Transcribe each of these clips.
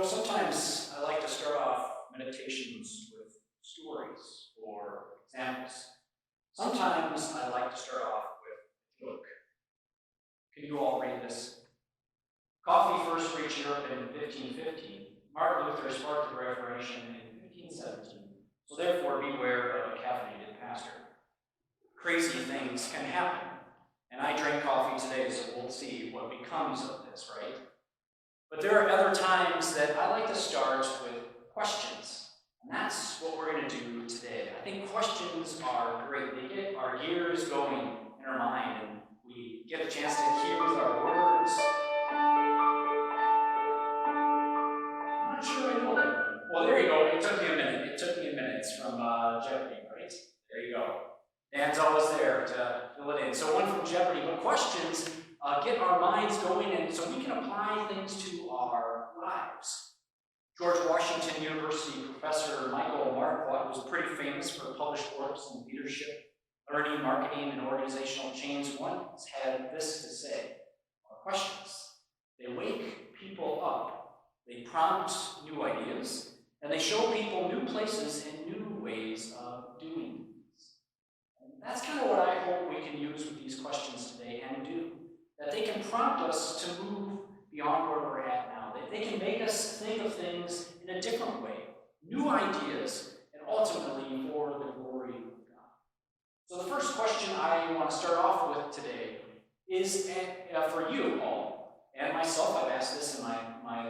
Sometimes I like to start off meditations with stories or examples. Sometimes I like to start off with a joke. Can you all read this? Coffee first reached Europe in 1515. Martin Luther sparked the Reformation in 1517. So therefore, beware of a caffeinated pastor. Crazy things can happen. And I drank coffee today, so we'll see what becomes of this, right? But there are other times that I like to start with questions. And that's what we're going to do today. I think questions are great. They get our gears going in our mind, and we get a chance to hear with our words. I'm not sure I know that. Well, there you go. It took me a minute. It took me a minute. It's from Jeopardy, right? There you go. Dan's always there to fill it in. So one from Jeopardy, but questions get our minds going, and so we can apply things to our lives. George Washington University professor Michael Marquardt was pretty famous for published works in leadership, learning, marketing, and organizational change. Once had this to say: questions. They wake people up. They prompt new ideas, and they show people new places and new ways of doing things. And that's kind of what I hope we can use with these questions today and do. That they can prompt us to move beyond where we're at now. That they can make us think of things in a different way, new ideas, and ultimately for the glory of God. So the first question I want to start off with today is for you all, and myself. I've asked this in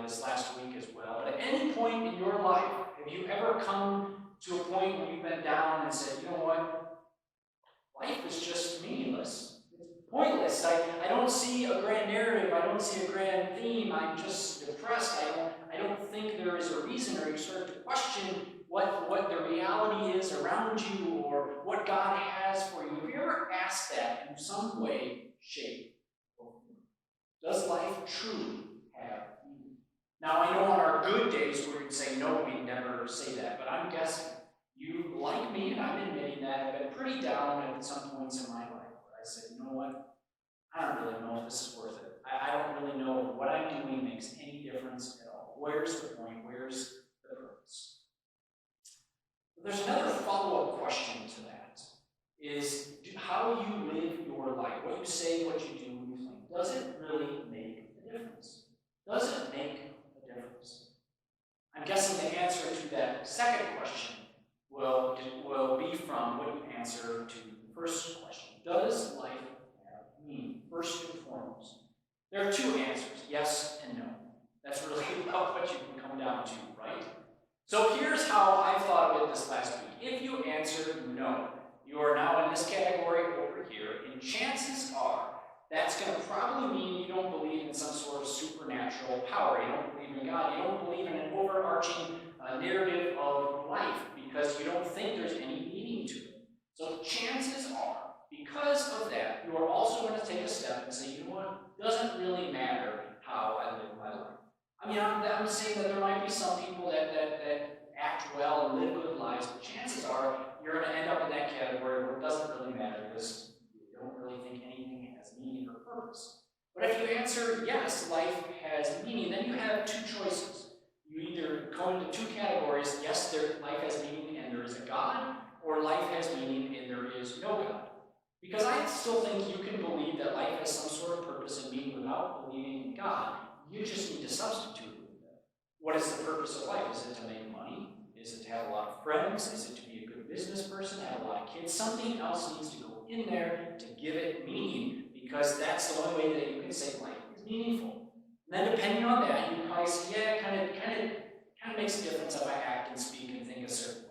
this last week as well. But at any point in your life, have you ever come to a point when you've been down and said, you know what, life is just meaningless? Pointless. I don't see a grand narrative. I don't see a grand theme. I'm just depressed. I don't think there is a reason, or you start to question what the reality is around you or what God has for you. Have you ever asked that in some way, shape, or form? Does life truly have meaning? Now, I know on our good days we would say, no, we never say that, but I'm guessing you, like me, and I'm admitting that, have been pretty down at some points in my life. I said, you know what? I don't really know if this is worth it. I don't really know what I'm doing makes any difference at all. Where's the point? Where's the purpose? But there's another follow-up question to that, is how you live your life, what you say, what you do, what you think. Does it really make a difference? Does it make a difference? I'm guessing the answer to that second question will be from what you answer to the first question. Does life have meaning? First and foremost, there are two answers, yes and no. That's really about what you can come down to, right? So here's how I thought of it this last week. If you answered no, you are now in this category over here, and chances are that's going to probably mean you don't believe in some sort of supernatural power. You don't believe in God. You don't believe in an overarching narrative of life because you don't think there's any meaning to it. So chances are, because of that, you are also going to take a step and say, you know what, it doesn't really matter how I live my life. I mean, I'm saying that there might be some people that act well and live good lives, but chances are you're going to end up in that category where it doesn't really matter because you don't really think anything has meaning or purpose. But if you answer yes, life has meaning, then you have two choices. You either go into two categories: yes, life has meaning and there is a God, or life has meaning and there is no God. Because I still think you can believe that life has some sort of purpose and meaning without believing in God. You just need to substitute it with that. What is the purpose of life? Is it to make money? Is it to have a lot of friends? Is it to be a good business person, have a lot of kids? Something else needs to go in there to give it meaning, because that's the only way that you can say life is meaningful. And then depending on that, you can probably say, yeah, it kind of makes a difference if I act and speak and think a certain way.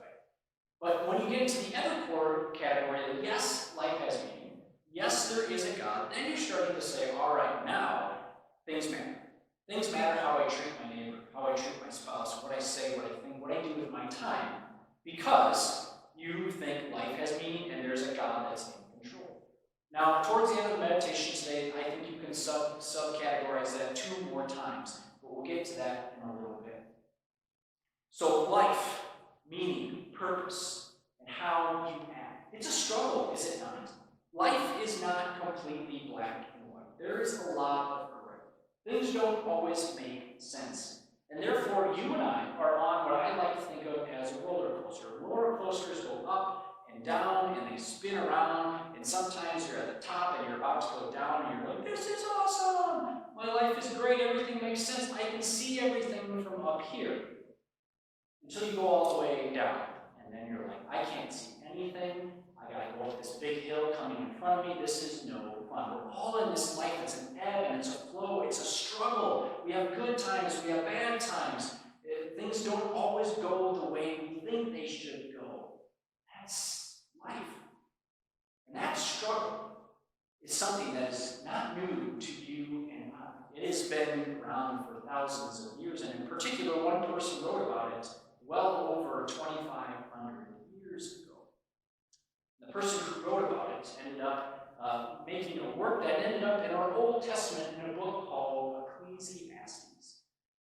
But when you get into the other core category, that yes, life has meaning, yes, there is a God, then you're starting to say, all right, now things matter. Things matter: how I treat my neighbor, how I treat my spouse, what I say, what I think, what I do with my time, because you think life has meaning and there's a God that's in control. Now, towards the end of the meditation today, I think you can subcategorize that 2 more times, but we'll get to that in a little bit. So life, meaning, purpose, and how you act. It's a struggle, is it not? Life is not completely black and white. There is a lot of gray. Things don't always make sense. And therefore, you and I are on what I like to think of as a roller coaster. Roller coasters go up and down, and they spin around, and sometimes you're at the top and you're about to go down, and you're like, this is awesome! My life is great, everything makes sense, I can see everything from up here. Until you go all the way down, and then you're like, I can't see anything, I gotta go up this big hill coming in front of me, this is no fun. We're all in this life, it's an ebb and it's a flow, it's a struggle. We have good times, we have bad times. Things don't always go the way we think they should go. That's life. And that struggle is something that is not new to you and I. It has been around for thousands of years, and in particular, one person wrote about it well over 2,500 years ago. The person who wrote about it ended up making a work that ended up in our Old Testament in a book called Ecclesiastes.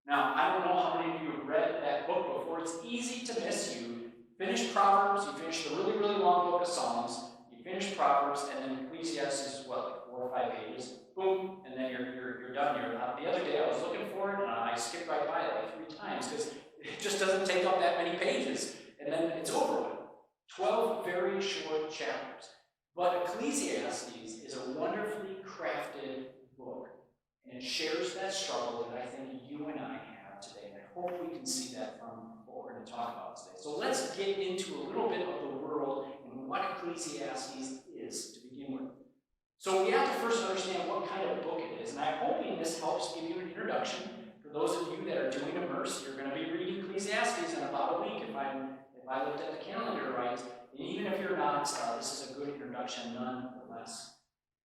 Now, I don't know how many of you have read that book before. It's easy to miss. You finish Proverbs, you finish the really, really long book of Psalms, you finish Proverbs, and then Ecclesiastes is what, like 4 or 5 pages, boom, and then you're done. The other day I was looking for it, and I skipped right by it like 3 times because it just doesn't take up that many pages, and then it's over with. 12 very short chapters. But Ecclesiastes is a wonderfully crafted book, and it shares that struggle that I think you and I have today, and I hope we can see that from what we're going to talk about today. So let's get into a little bit of the world and what Ecclesiastes is to begin with. So we have to first understand what kind of book it is, and I'm hoping this helps give you an introduction. For those of you that are doing Immerse, you're going to be reading Ecclesiastes in about a week if I looked at the calendar right. And even if you're not, this is a good introduction nonetheless.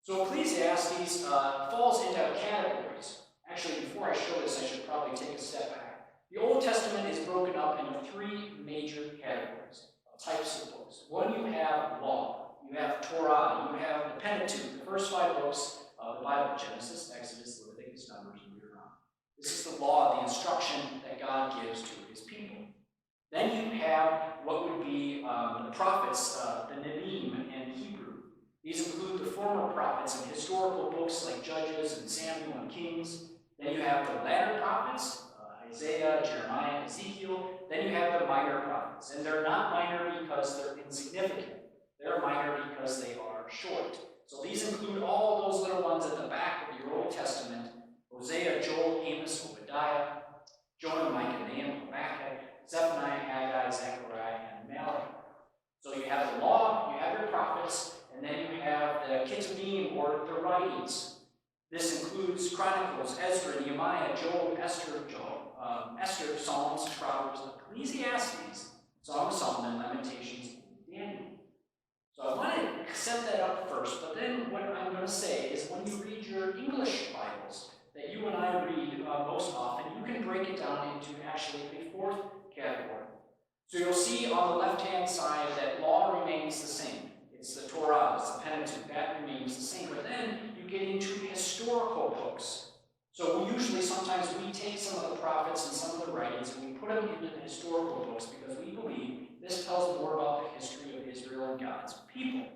So Ecclesiastes falls into categories. Actually, before I show this, I should probably take a step back. The Old Testament is broken up into 3 major categories of types of books. One, you have law. You have Torah. You have the Pentateuch, the first 5 books of the Bible: Genesis, Exodus, Leviticus, Numbers, and Deuteronomy. This is the law, the instruction that God gives to his people. Then you have what would be the prophets, the Nevi'im in Hebrew. These include the former prophets and historical books like Judges and Samuel and Kings. Then you have the latter prophets, Isaiah, Jeremiah, Ezekiel. Then you have the minor prophets. And they're not minor because they're insignificant. They're minor because they are short. So these include all those little ones at the back of your Old Testament: Hosea, Joel, Amos, Obadiah, Jonah, Micah, Nahum, Habakkuk, Zephaniah, Haggai, Zechariah, and Malachi. So you have the law, you have your prophets, and then you have the Ketuvim, or the writings. This includes Chronicles, Ezra, Nehemiah, Job, Esther, Psalms, Proverbs, Ecclesiastes, Song of Solomon, Lamentations, and Daniel. So I want to set that up first, but then what I'm going to say is when you read your English Bibles that you and I read most often, you can break it down into actually a 4th category. So you'll see on the left-hand side that law remains the same. It's the Torah, it's the Pentateuch, that remains the same. But then you get into historical books. So sometimes we take some of the prophets and some of the writings and we put them into the historical books because we believe this tells more about the history of Israel and God's people.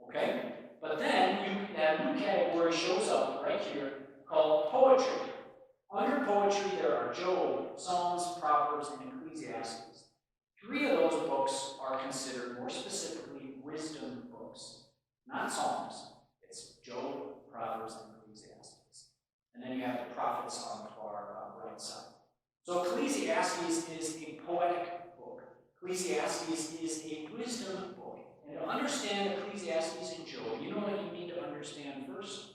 Okay? But then that new category shows up right here called poetry. Under poetry, there are Job, Psalms, Proverbs, and Ecclesiastes. 3 of those books are considered more specifically wisdom books, not Psalms. It's Job, Proverbs, and Ecclesiastes. And then you have the prophets on the far right side. So Ecclesiastes is a poetic book. Ecclesiastes is a wisdom book. And to understand Ecclesiastes and Job, you know what you need to understand first?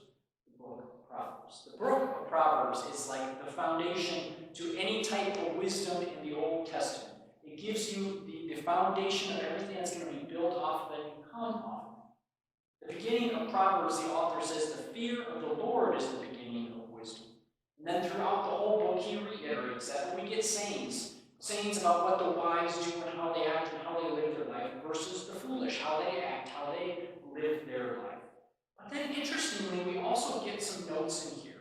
The book of Proverbs. The book of Proverbs is like the foundation to any type of wisdom in the Old Testament. It gives you the foundation of everything that's going to be built off that you come on. The beginning of Proverbs, the author says, the fear of the Lord is the beginning of wisdom. And then throughout the whole book, he reiterates that when we get sayings about what the wise do and how they act and how they live their life, versus the foolish, how they act, how they live their life. But then, interestingly, we also get some notes in here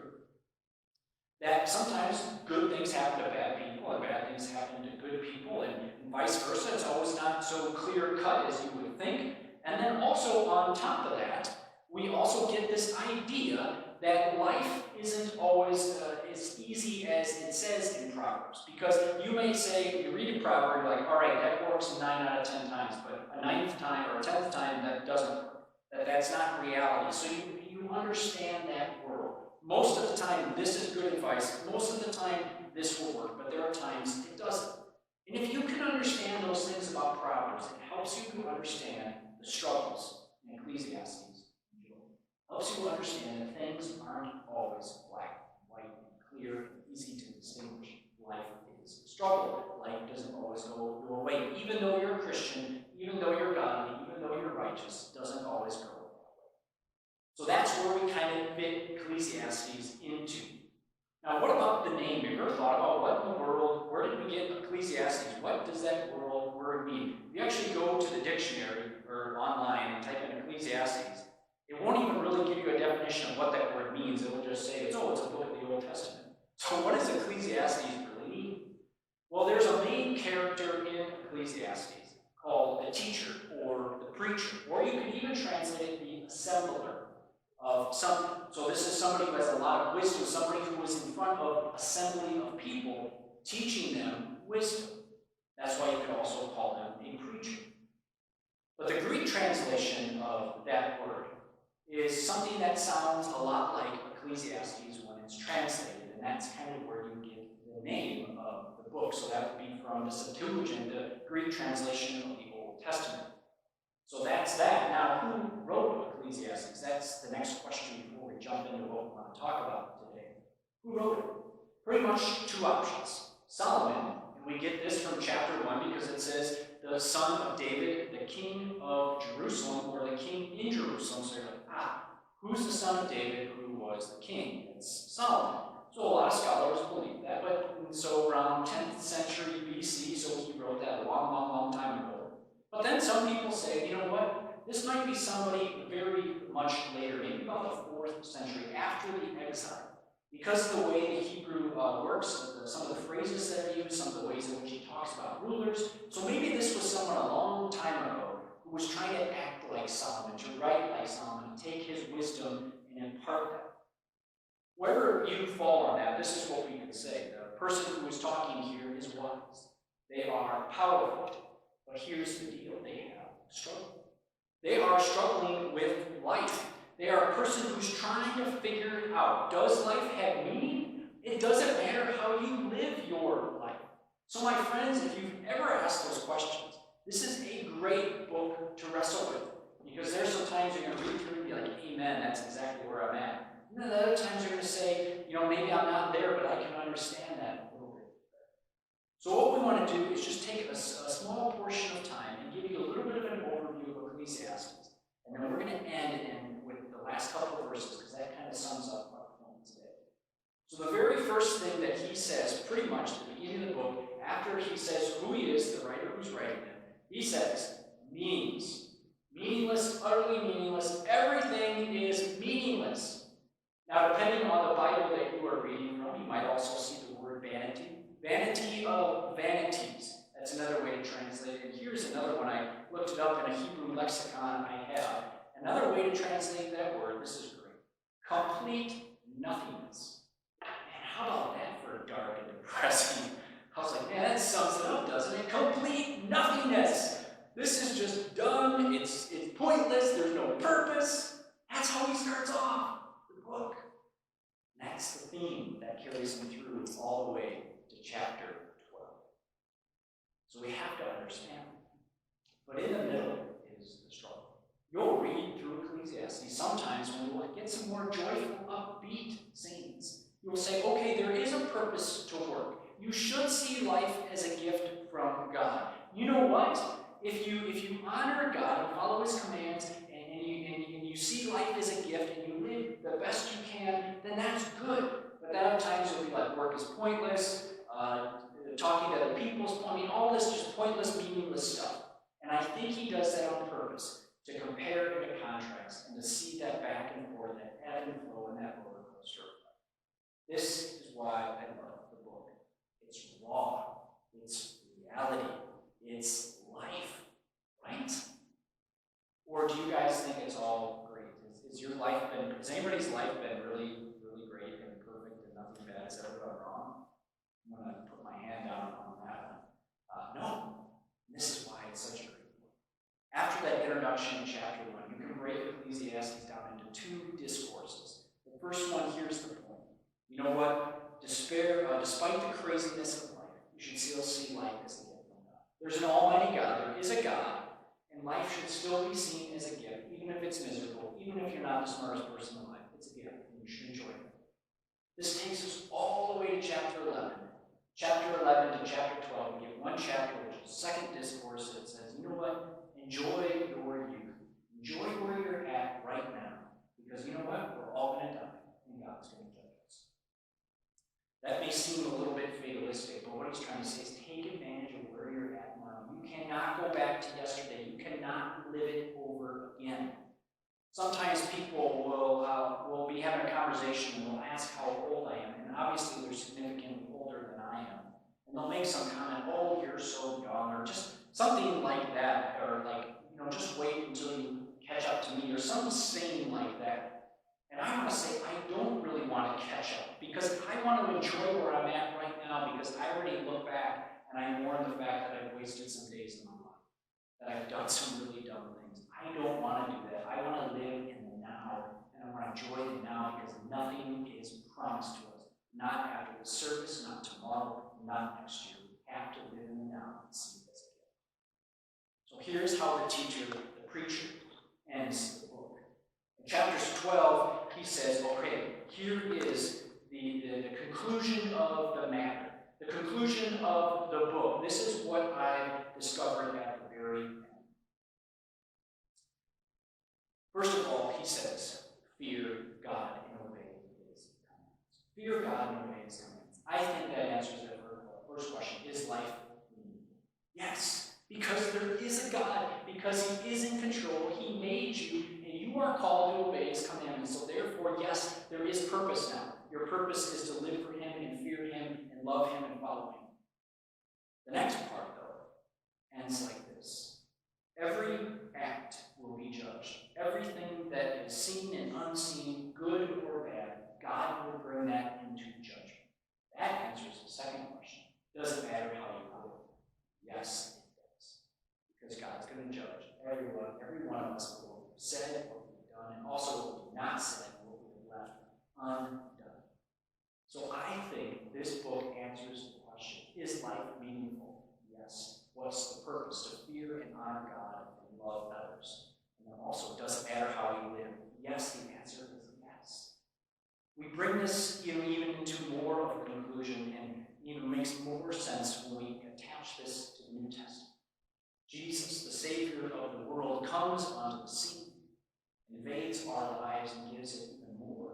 that sometimes good things happen to bad people and bad things happen to good people, and vice versa. It's always not so clear-cut as you would think. And then also on top of that, we also get this idea that life isn't always as easy as it says in Proverbs. Because you may say, you read a proverb, you're like, all right, that works 9 out of 10 times, but a 9th time or a 10th time, that doesn't work. That's not reality. So you understand that world. Most of the time, this is good advice. Most of the time, this will work, but there are times it doesn't. And if you can understand those things about Proverbs, it helps you to understand the struggles in Ecclesiastes. Helps you understand that things aren't always black and white and clear and easy to distinguish. Life is a struggle. Life doesn't always go your way. Even though you're a Christian, even though you're godly, even though you're righteous, it doesn't always go that way. So that's where we kind of fit Ecclesiastes into. Now, what about the name? Have you ever thought about what in the world, where did we get Ecclesiastes? What does that word mean? If you actually go to the dictionary or online and type in Ecclesiastes, it won't even really give you a definition of what that word means. It will just say, it's a book of the Old Testament. So what does Ecclesiastes really mean? Well, there's a main character in Ecclesiastes called the teacher or the preacher, or you could even translate it the assembler of something. So this is somebody who has a lot of wisdom, somebody who was in front of assembly of people, teaching them wisdom. That's why you could also call him a preacher. But the Greek translation of that word is something that sounds a lot like Ecclesiastes when it's translated, and that's kind of where you get the name of the book. So that would be from the Septuagint, the Greek translation of the Old Testament. So that's that. Now, who wrote Ecclesiastes? That's the next question before we jump into what we want to talk about today. Who wrote it? Pretty much two options. Solomon, and we get this from chapter 1 because it says the son of David, the king of Jerusalem, or the king in Jerusalem. So you're like, who's the son of David who was the king? It's Solomon. So a lot of scholars believe that, but so around 10th century BC, so he wrote that a long, long, long time ago. But then some people say, you know what, this might be somebody very much later, maybe about the 4th century, after the exile. Because of the way the Hebrew works, some of the phrases that are used, some of the ways in which he talks about rulers. So maybe this was someone a long time ago who was trying to act like Solomon, to write like Solomon, to take his wisdom and impart that. Wherever you fall on that, this is what we can say. The person who is talking here is wise. They are powerful. But here's the deal, they have struggle. They are struggling with life. They are a person who's trying to figure it out. Does life have meaning? It doesn't matter how you live your life. So my friends, if you've ever asked those questions, this is a great book to wrestle with. Because there's some times you're going to read through and be like, amen, that's exactly where I'm at. And then other times you're going to say, maybe I'm not there, but I can understand that a little bit. So what we want to do is just take a small portion of time and give you a little bit of an overview of Ecclesiastes. And then we're going to end with the last couple of verses, because that kind of sums up our point today. So the very first thing that he says, pretty much at the beginning of the book, after he says who he is, the writer who's writing it, he says, meaningless. Meaningless, utterly meaningless. Everything is meaningless. Now, depending on the Bible that you are reading from, you might also see the word vanity. Vanity of vanities. That's another way to translate it. And here's another one. I looked it up in a Hebrew lexicon I have. Another way to translate that word, this is great. Complete nothingness. And how about that for dark and depressing? I was like, man, that sums it up, doesn't it? Complete nothingness. This is just done. It's pointless. There's no purpose. That's how he starts off the book. And that's the theme that carries him through all the way to chapter 12. So we have to understand. But in the middle is the struggle. You'll read through Ecclesiastes sometimes when you'll get some more joyful, upbeat scenes. You'll say, okay, there is a purpose to work. You should see life as a gift from God. You know what? If you honor God and follow his commands and you see life as a gift and you live the best you can, then that's good. But then at times you'll be like, work is pointless, talking to other people's, all this just pointless, meaningless stuff. And I think he does that on purpose, to compare and to contrast and to see that back and forth, that ebb and flow in that roller coaster. This is why I love the book. It's raw. It's reality. It's life, right? Or do you guys think it's all great? Has anybody's life been really, really great and perfect and nothing bad has ever I'm going to put my hand down on that one. No, this is why it's such a great book. After that introduction in chapter 1, you can break Ecclesiastes down into 2 discourses. The first one, here's the point. You know what? Despite the craziness of life, you should still see life as a gift from God. There's an almighty God, there is a God, and life should still be seen as a gift, even if it's miserable, even if you're not the smartest person in life. It's a gift, and you should enjoy it. This takes us all the way to chapter 11. Chapter 11 to chapter 12, we get one chapter, which is the second discourse, that says, you know what? Enjoy your youth. Enjoy where you're at right now. Because you know what? We're all going to die, and God's going to judge us. That may seem a little bit fatalistic, but what he's trying to say is take advantage of where you're at now. You cannot go back to yesterday. You cannot live it over again. Sometimes people will be having a conversation and they'll ask how old I am, and obviously they're significantly older than I am. And they'll make some comment, oh, you're so young, or just something like that, or like, just wait until you catch up to me, or something sane like that. And I want to say, I don't really want to catch up, because I want to enjoy where I'm at right now, because I already look back and I mourn the fact that I've wasted some days in my life, that I've done some really dumb things. I don't want to do that. I want to live in the now, and I want to enjoy the now, because nothing is promised to us. Not after the service, not tomorrow, not next year. We have to live in the now and see this again. So here's how the teacher, the preacher, ends the book. In chapters 12, he says, okay, here is the conclusion of the matter, the conclusion of the book. This is what I discovered at the very end. First of all, he says, fear God and obey his commands. Fear God and obey his commands. I think that answers the first question. Is life meaningful? Yes, because there is a God, because he is in control. He made you, and you are called to obey his commandments. So therefore, yes, there is purpose now. Your purpose is to live for him and fear him and love him and follow him. The next part, though, ends like this. Every act will be judged. Everything that is seen and unseen, good or bad, God will bring that into judgment. That answers the second question. Does it matter how you live? Yes, it does. Because God's going to judge every one of us for what we've said, what we've done, and also what we've not said, and what we've left undone. So I think this book answers the question, is life meaningful? Yes. What's the purpose? To fear and honor God and love others. And then also, does it matter how you live? Yes, the answer is yes. We bring this even into more of a conclusion, and even makes more sense when we attach this to the New Testament. Jesus, the Savior of the world, comes onto the scene, invades our lives, and gives it even more.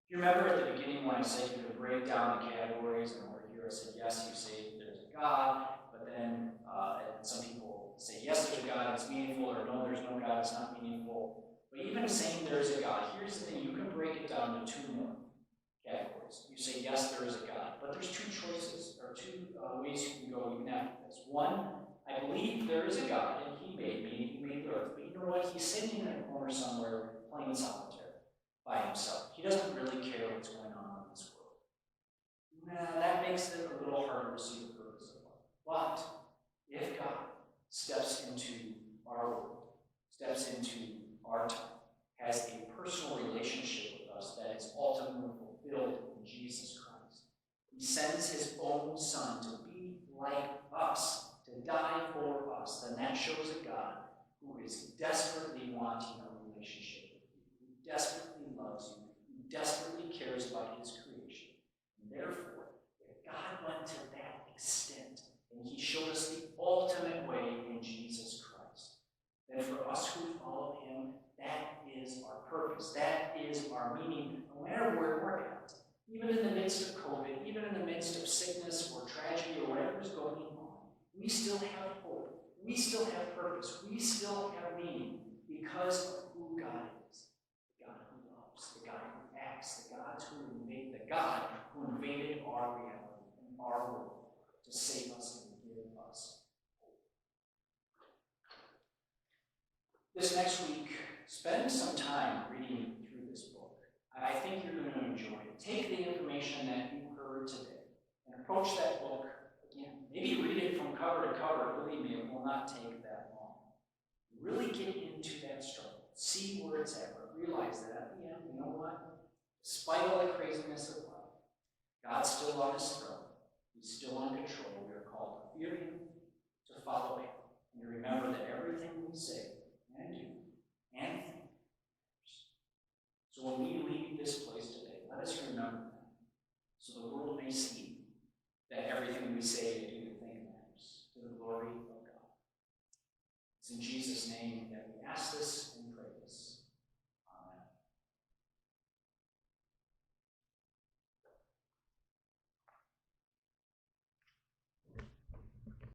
You remember at the beginning when I said you could break down the categories, and over here I said, yes, you say there's a God, but then some people say, yes, there's a God, it's meaningful, or no, there's no God, it's not meaningful. But even saying there's a God, here's the thing, you can break it down to 2 more categories. You say, yes, there is a God, but there's 2 choices, or 2 ways you can go even after this. One, I believe there is a God, and he made me, he made the earth, but you know what, he's sitting in a corner somewhere playing solitaire by himself. He doesn't really care what's going on in this world. That makes it a little harder to see the purpose of life. But if God steps into our world, steps into our time, has a personal relationship with us that is ultimately fulfilled in Jesus Christ, he sends his own Son to be like us, to die for us, then that shows a God who is desperately wanting a relationship with you, who desperately loves you, who desperately cares about his creation. And therefore, if God went to that extent, and he showed us the ultimate way in Jesus Christ, then for us who follow him, that is our purpose. That is our meaning, no matter where we're at. Even in the midst of COVID, even in the midst of sickness or tragedy or whatever is going on, we still have hope. We still have purpose. We still have meaning because of who God is. The God who loves, the God who acts, the God who invaded our reality and our world to save us and give us hope. This next week, spend some time reading through this book. I think you're going to enjoy it. Take the information that you heard today and approach that book again. Maybe read it from cover to cover. Believe me, it will not take that long. Really get into that struggle. See where it's at, but realize that at the end, you know what? Despite all the craziness of life, God's still on his throne. He's still in control. We are called to fear him, to follow him, and to remember that everything we say and do and think matters. So when we leave this place today, let us remember that, so the world may see that everything we say and do and think matters, to the glory of God. It's in Jesus' name that we ask this.